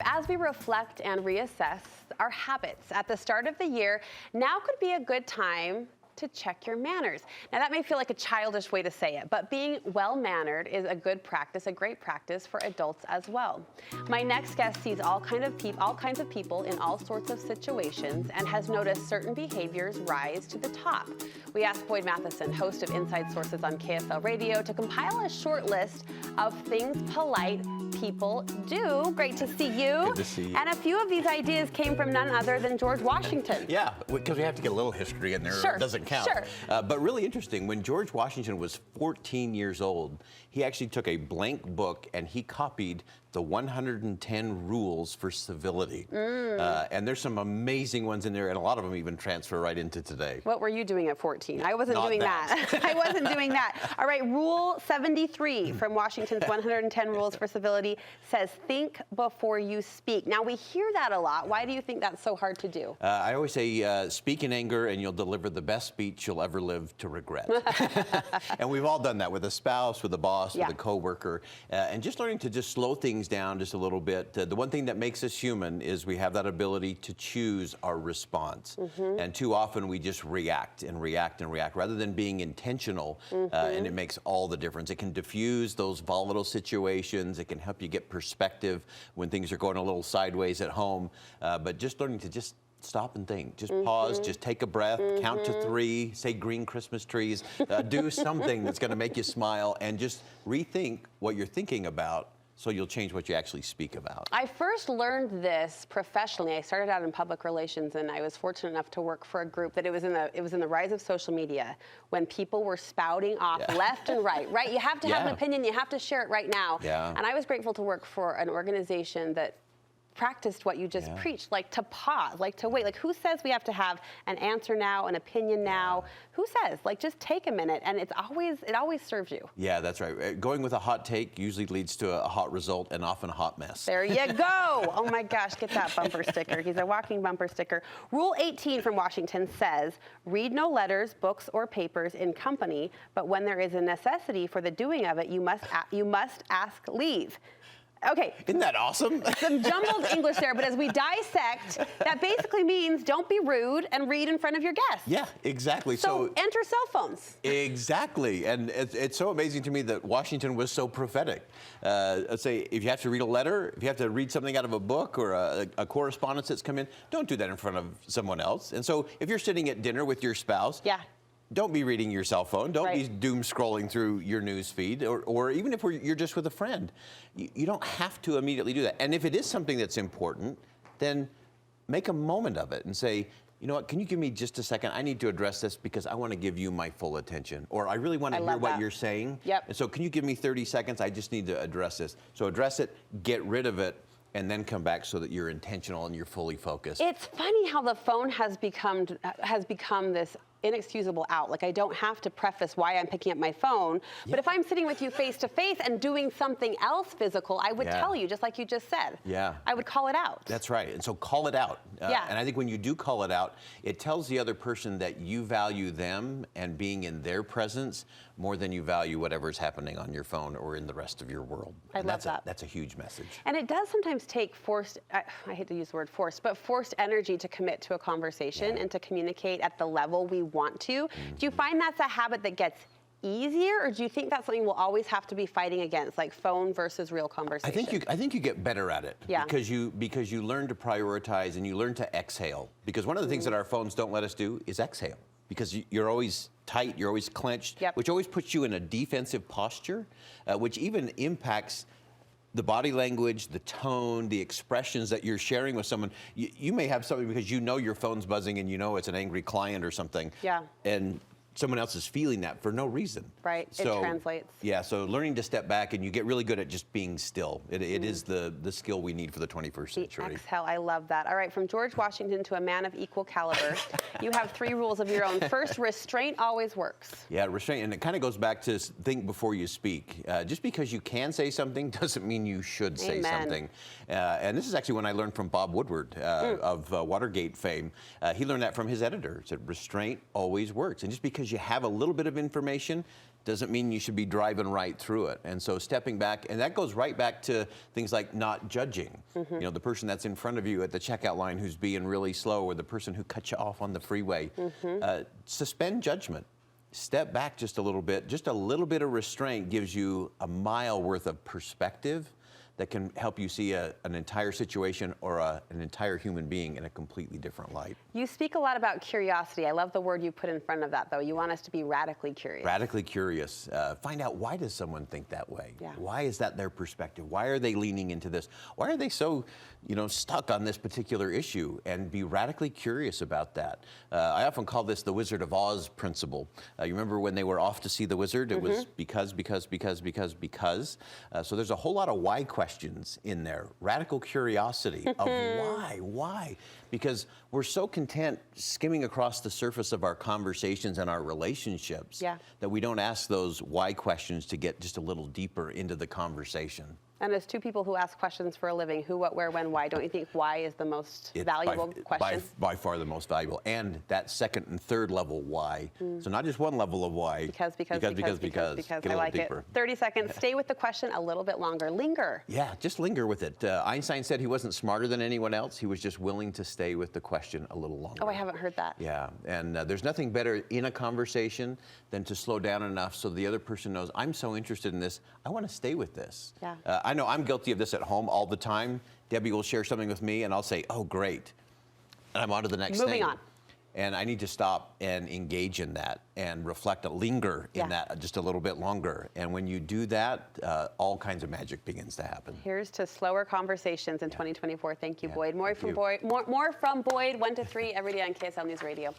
As we reflect and reassess our habits at the start of the year, now could be a good time to check your manners. Now that may feel like a childish way to say it, but being well-mannered is a good practice, a great practice for adults as well. My next guest sees all kinds of people in all sorts of situations and has noticed certain behaviors rise to the top. We asked Boyd Matheson, host of Inside Sources on KSL Radio, to compile a short list of things polite people do. Great to see you. Good to see you. And a few of these ideas came from none other than George Washington. Yeah, because we have to get a little history in there. Sure. It doesn't count. Sure. But really interesting, when George Washington was 14 years old, he actually took a blank book and he copied the 110 rules for civility. And there's some amazing ones in there, and a lot of them even transfer right into today. What were you doing at 14? I wasn't Not doing that. I wasn't doing that. All right, Rule 73 from Washington's 110 Rules for Civility says, think before you speak. Now, we hear that a lot. Why do you think that's so hard to do? I always say, speak in anger and you'll deliver the best speech you'll ever live to regret. And we've all done that with a spouse, with a boss, with a coworker, and just learning to just slow things down just a little bit. The one thing that makes us human is we have that ability to choose our response. And too often we just react and react and react rather than being intentional. And it makes all the difference. It can diffuse those volatile situations. It can help you get perspective when things are going a little sideways at home. But just learning to just stop and think. Just pause, just take a breath, count to 3, say green Christmas trees, do something that's going to make you smile, and just rethink what you're thinking about so you'll change what you actually speak about. I first learned this professionally. I started out in public relations, and I was fortunate enough to work for a group that it was in the rise of social media when people were spouting off left and right. You have to have an opinion, you have to share it right now. And I was grateful to work for an organization that practiced what you just preached, like to pause, like to wait. Like, who says we have to have an answer now, an opinion now? Who says? Like, just take a minute, and it always serves you. Yeah, that's right. Going with a hot take usually leads to a hot result and often a hot mess. There you go. Oh my gosh, get that bumper sticker. He's a walking bumper sticker. Rule 18 from Washington says, read no letters, books, or papers in company, but when there is a necessity for the doing of it, you must ask leave. Okay. Isn't that awesome? Some jumbled English there, but as we dissect, that basically means don't be rude and read in front of your guests. Yeah, exactly. So enter cell phones. Exactly. And it's so amazing to me that Washington was so prophetic. Let's say if you have to read a letter, if you have to read something out of a book or a correspondence that's come in, don't do that in front of someone else. And so if you're sitting at dinner with your spouse, don't be reading your cell phone. Don't be doom scrolling through your news feed, or even if you're just with a friend. You don't have to immediately do that. And if it is something that's important, then make a moment of it and say, you know what, can you give me just a second? I need to address this because I want to give you my full attention. Or I really want to hear what you're saying. And so can you give me 30 seconds? I just need to address this. So address it, get rid of it, and then come back so that you're intentional and you're fully focused. It's funny how the phone has become this inexcusable out. Like, I don't have to preface why I'm picking up my phone, but if I'm sitting with you face to face and doing something else physical, I would tell you, just like you just said. I would call it out. That's right. And so call it out. And I think when you do call it out, it tells the other person that you value them and being in their presence more than you value whatever's happening on your phone or in the rest of your world. I love that. That's a huge message. And it does sometimes take forced, I hate to use the word forced, but forced energy to commit to a conversation and to communicate at the level we want to. Do you find that's a habit that gets easier, or do you think that's something we'll always have to be fighting against, like phone versus real conversation? I think you get better at it because you learn to prioritize and you learn to exhale. Because one of the things that our phones don't let us do is exhale. Because you're always tight, you're always clenched, which always puts you in a defensive posture, which even impacts the body language, the tone, the expressions that you're sharing with someone. You may have something because you know your phone's buzzing and you know it's an angry client or something. And someone else is feeling that for no reason. Right, so, it translates. Yeah, so learning to step back, and you get really good at just being still. It is the skill we need for the 21st century. The exhale, I love that. All right, from George Washington to a man of equal caliber, you have 3 rules of your own. First, restraint always works. Yeah, restraint, and it kind of goes back to think before you speak. Just because you can say something doesn't mean you should say something. And this is actually when I learned from Bob Woodward of Watergate fame. He learned that from his editor. He said, restraint always works. And just because because you have a little bit of information doesn't mean you should be driving right through it. And so stepping back, and that goes right back to things like not judging. You know, the person that's in front of you at the checkout line who's being really slow, or the person who cut you off on the freeway. Suspend judgment. Step back just a little bit. Just a little bit of restraint gives you a mile worth of perspective that can help you see an entire situation or an entire human being in a completely different light. You speak a lot about curiosity. I love the word you put in front of that, though. You want us to be radically curious. Radically curious. Find out, why does someone think that way? Yeah. Why is that their perspective? Why are they leaning into this? Why are they so, stuck on this particular issue? And be radically curious about that. I often call this the Wizard of Oz principle. You remember when they were off to see the wizard? It was because. So there's a whole lot of why questions in there. Radical curiosity of why? Because we're so content skimming across the surface of our conversations and our relationships that we don't ask those why questions to get just a little deeper into the conversation. And as two people who ask questions for a living, who, what, where, when, why, don't you think why is the most valuable question? By far the most valuable. And that second and third level why. So not just one level of why. Because. Get a I little like deeper. it. 30 seconds. Stay with the question a little bit longer. Linger. Yeah, just linger with it. Einstein said he wasn't smarter than anyone else. He was just willing to stay with the question a little longer. Oh, I haven't heard that. Yeah, and there's nothing better in a conversation than to slow down enough so the other person knows, I'm so interested in this, I want to stay with this. Yeah. I know I'm guilty of this at home all the time. Debbie will share something with me and I'll say, oh, great. And I'm on to the next thing. Moving on. And I need to stop and engage in that and reflect, linger in that just a little bit longer. And when you do that, all kinds of magic begins to happen. Here's to slower conversations in 2024. Thank you, Boyd. More Thank from you. Boyd. More from Boyd. 1 to 3 every day on KSL News Radio.